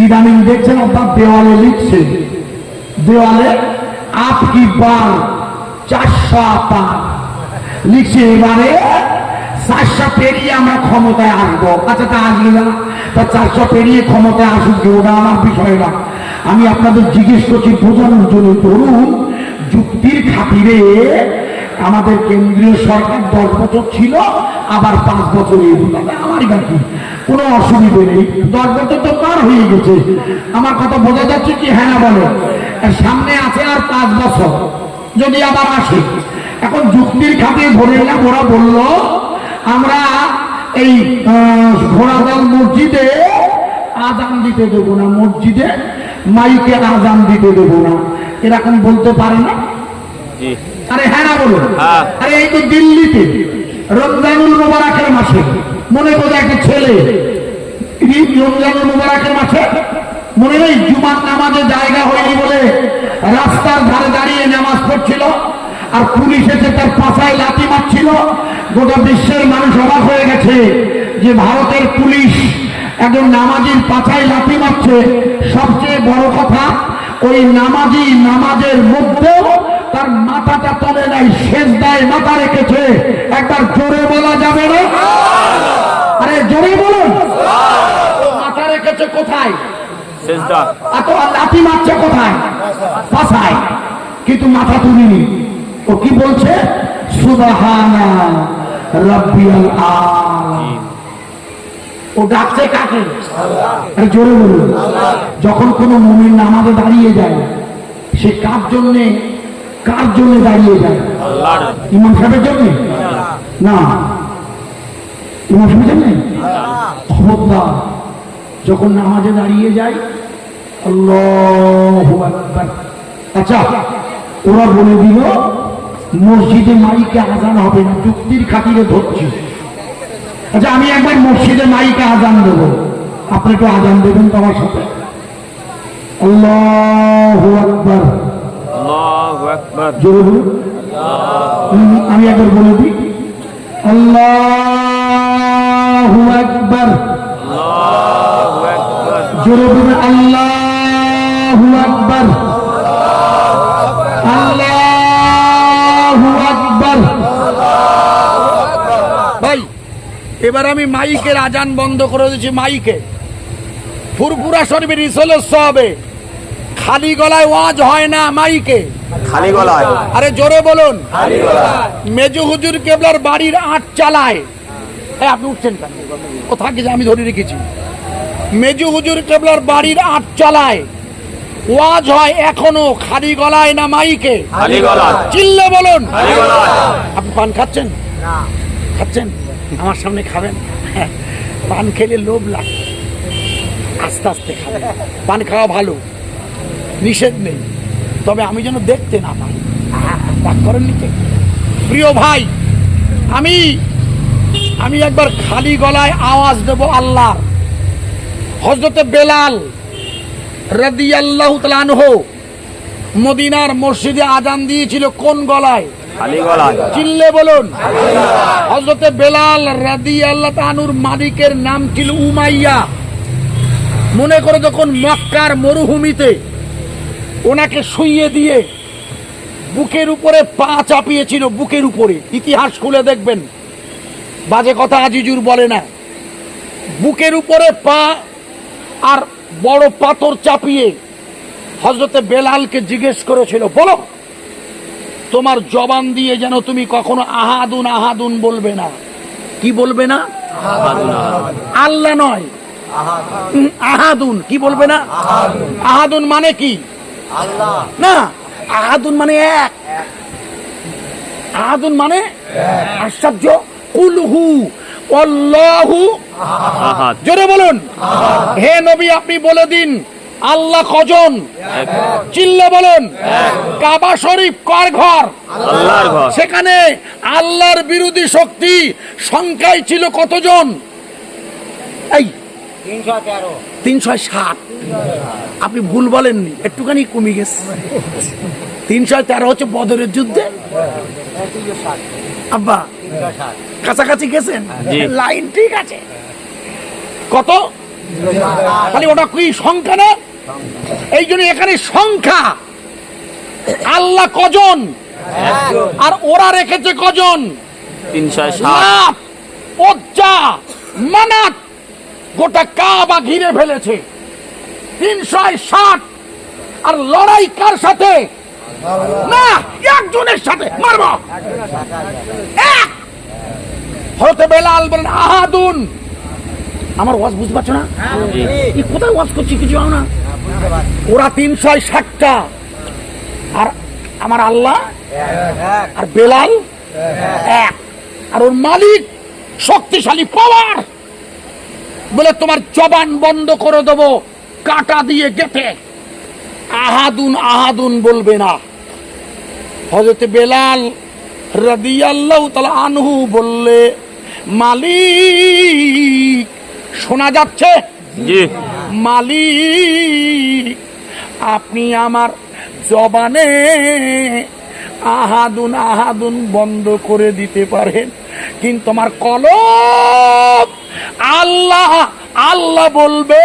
ইদানিং দেখছেন আপনার দেওয়ালে লিখছে, দেওয়ালে আপকি বার 400 পার লিখছে, এবারে 400 পেরিয়ে আমরা ক্ষমতায় আসবো। আচ্ছা, তা আসবে না, তা 400 পেরিয়ে ক্ষমতায় আসুক, ওটা আমার বিষয় না। আমি আপনাদের জিজ্ঞেস করছি বোঝানোর জন্য। ধরুন যুক্তির খাতিরে আমাদের কেন্দ্রীয় সরকার 10 বছর ছিল, আবার 5 বছর আমার বাকি, কোনো অসুবিধে নেই। 10 বছর তো পার হয়ে গেছে, আমার কথা বোঝা যাচ্ছে কি? হ্যাঁ না বলে? সামনে আছে আর 5 বছর, যদি আবার আসে। এখন যুক্তির খাতিরে ধরে না, ওরা বলল আমরা এই ঘোড়াদল মসজিদে আজান দিতে দেবো না, মসজিদে মাইকে আজান দিতে দেবো না, এরকম বলতে পারে না? আরে হ্যাঁ না বলুন। আরে এই তো দিল্লিতে রমজানুল মুবারকের মাসে, মনে করে একটা ছেলে রমজানুল মুবারকের মাসে, মনে নেই, জুমার নামাজে জায়গা হয়নি বলে রাস্তার ধারে দাঁড়িয়ে নামাজ পড়ছিল, আর পুলিশ এসে তার পাছায় লাথি মারছিল। গোটা বিশ্বের মানুষ অবাক হয়ে গেছে যে ভারতের পুলিশ একজন নামাজির পাছায় লাথি মারছে। সবচেয়ে বড় কথা, ওই নামাজি নামাজের মধ্যেও তার মাথাটা তলে নাই, সেজদায় মাথা রেখেছে। একবার জোরে বলা যাবে না? আরে জোরে বলুন। মাথা রেখেছে কোথায়? সেজদা। আর তো লাথি মারছে কোথায়? পাছায়, কিন্তু মাথা তুলিনি। ও কি বলছে? সুবহানা রাব্বিয়াল আলা। ও ডাকছে কাকে? আরে জোরে বলুন। যখন কোন মুমিন নামাজে দাঁড়িয়ে যায়, সে কার জন্যে দাঁড়িয়ে যায়? ইমাম সাহেবের জন্য না, ইমাম সাহেবের জন্য খবরদার। যখন নামাজে দাঁড়িয়ে যায় আল্লাহু আকবার। আচ্ছা, ওরা বলে দিল মসজিদে মাইকে আজান হবে না, যুক্তির খাতিরে ধরছি। আচ্ছা, আমি একবার মসজিদে মাইকে আজান দেবো, আপনি একটু আজান দেবেন তো আমার সাথে? আল্লাহু আকবার, আল্লাহু আকবার, জোরে বলুন। আমি একবার বলে দিই, আল্লাহু আকবার, আল্লাহু আকবার, জোরে বলুন। আল্লাহু আকবার, আল্লাহু আকবার। ভাই, এবার আমি মাইকের আজান বন্ধ করে দিয়েছি। মাইকে ফুরফুরা শরীফের রিসলের সবে খালি গলায় ওয়াজ হয় না, মাইকে খালি গলায়। আরে জোরে বলুন। মেজু হুজুর কেবলার বাড়ির 8 চালায়। আপনি উঠছেন কেন? ও থাকে যে আমি ধরে রেখেছি। মেজু হুজুর কেবলার বাড়ির 8 চালায় ওয়াজ হয় এখনো খালি গলায় না মাইকে? খালি গলায়। চিল্লে বলুন। খালি গলায়। আপনি পান খাচ্ছেন? না। খাচ্ছেন? আমার সামনে খাবেন। পান খেলে লোভ লাগে, আস্তে আস্তে খাবেন। পান খাওয়া ভালো, নিষেধ নেই, তবে আমি যেন দেখতে না পাই। রাগ করেন নিতে? প্রিয় ভাই, আমি একবার খালি গলায় আওয়াজ দেব আল্লাহ। হযরতে বেলাল রাদিয়াল্লাহু তাআলা আনহু মদিনার মসজিদে আজান দিয়েছিল কোন গলায়? খালি গলায়। চিল্লে বলুন। হযরতে বেলাল রাদিয়াল্লাহু তাআলা আনহুর মালিকের নাম ছিল উমাইয়া। মনে করে যখন মক্কার মরুভূমিতে ওনাকে শুইয়ে দিয়ে বুকের উপরে পা চাপিয়েছিল, বুকের উপরে, ইতিহাস খুলে দেখবেন, বাজে কথা আজিজুর বলে না। বুকের উপরে পা আর বড় পাথর চাপিয়ে হযরতে বেলালকে জিজ্ঞেস করেছিল, বলো তোমার জবান দিয়ে যেন তুমি কখনো আহাদুন আহাদুন বলবে না। কি বলবে না? আল্লাহ নয়, আহাদুন। কি বলবে না? আহাদুন মানে কি? আল্লাহ না, আহাদুন মানে এক। আহাদুন মানে আশ্চর্য। কুলহু আল্লাহু আহাদ। জোরে বলুন। হে নবী, আপনি বলে দিন আল্লাহ কজন? চিল্লে বলুন। কাবা শরীফ কার ঘর? আল্লাহর ঘর। সেখানে আল্লাহর বিরোধী শক্তি সংখ্যায় ছিল কতজন? এই 307। আপনি ভুল বলেননি, একটুখানি কমে গেছে। 313 হচ্ছে বদরের যুদ্ধে। আব্বা কাছাকাছি গেছেন, লাইন ঠিক আছে। কত? খালি ওটা কি সংখ্যা না? এই জন্য এখানে সংখ্যা, আল্লাহ কজন আর ওরা রেখেছে কজন? 360। ওজ্জা মানাত গোটা কাবা ঘিরে ফেলেছে 360। আর লড়াই কার সাথে? না, একজনের সাথে মারব। এক হতে বেলাল বলেন আহাদুন। আমার ওয়াজ বুঝতে পারছো না? এই কোথায় ওয়াজ করছি কিছু না। ওরা 360টা আর আমার আল্লাহ আর বেলাল এক। আর ওর মালিক শক্তিশালী পাওয়ার বলে তোমার জবান বন্ধ করে দেবো কাটা দিয়ে গেটে। আহাদুন আহাদুন বলবে না। হযরত বেলাল রাদিয়াল্লাহু তাআলা আনহু বললে মালিক, শোনা যাচ্ছে? জি। মালিক, আপনি আমার জবানে আহাদুন আহাদুন বন্ধ করে দিতে পারেন, কিন্তু আমার কলব আল্লাহ আল্লাহ বলবে,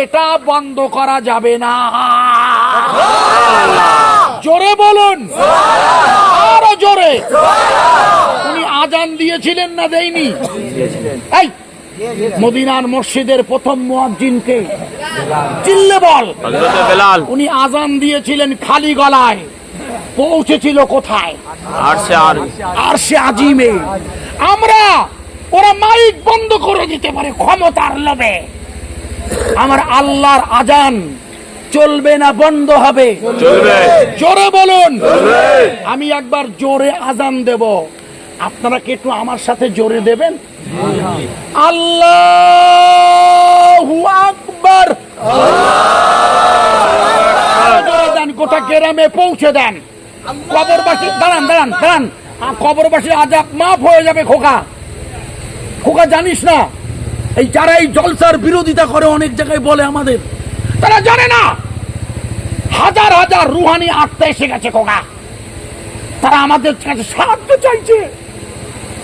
এটা বন্ধ করা যাবে না। জোরে বলুন, আরো জোরে। উনি আজান দিয়েছিলেন না দেয়নি? এই মদিনার মসজিদের প্রথম মুয়াজ্জিনকে চিল্লে বল। হযরত বেলাল। উনি আজান দিয়েছিলেন খালি গলায়, পৌঁছেছিল কোথায়? আরশে আজিমে। আমরা ওরা মাইক বন্ধ করে দিতে পারে ক্ষমতার লোভে, আমার আল্লাহর আজান চলবে না, বন্ধ হবে? চলবে। জোরে বলুন। চলবে। আমি একবার জোরে আজান দেব, আপনারা কি একটু আমার সাথে জোরে দেবেন? আল্লাহু আকবার। জোরে দেন, গোটা গ্রামে পৌঁছে দেন। কবরবাসী দাঁড়ান দাঁড়ান দাঁড়ান, কবরবাসীর আযাব মাফ হয়ে যাবে। খোকা খোকা জানিস না, এই যারা এই জলসার বিরোধিতা করে অনেক জায়গায় বলে আমাদের, তারা জানে না হাজার হাজার রুহানি আত্মা এসে গেছে খোকা। তারা আমাদের কাছে সাহায্য চাইছে।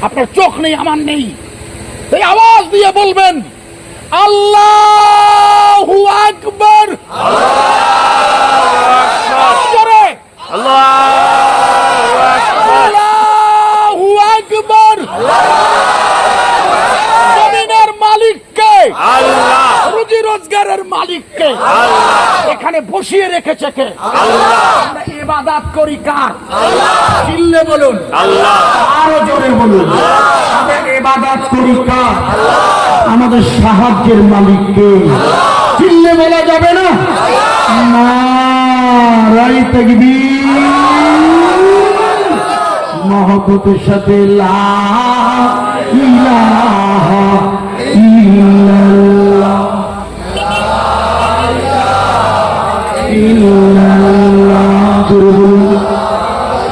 আপনার চোখ নেই, আমার নেই, তাই আওয়াজ দিয়ে বলবেন আল্লাহু আকবার। জোরে আল্লাহু আকবার। জমিনের মালিককে আল্লাহ, রুজি রোজগারের মালিককে এখানে বসিয়ে রেখেছে কে? আমরা ইবাদত করি কার? চিল্লে বলুন আল্লাহ। আরো জোরে বলুন, আমরা ইবাদত করি কার? আমাদের সাহায্যের মালিককে। চিল্লে বলা যাবে না? নারায়ে তাকবীর। মহব্বতের সাথে লা ইলাহা ইল্লাল্লাহ ইল্লাল্লাহ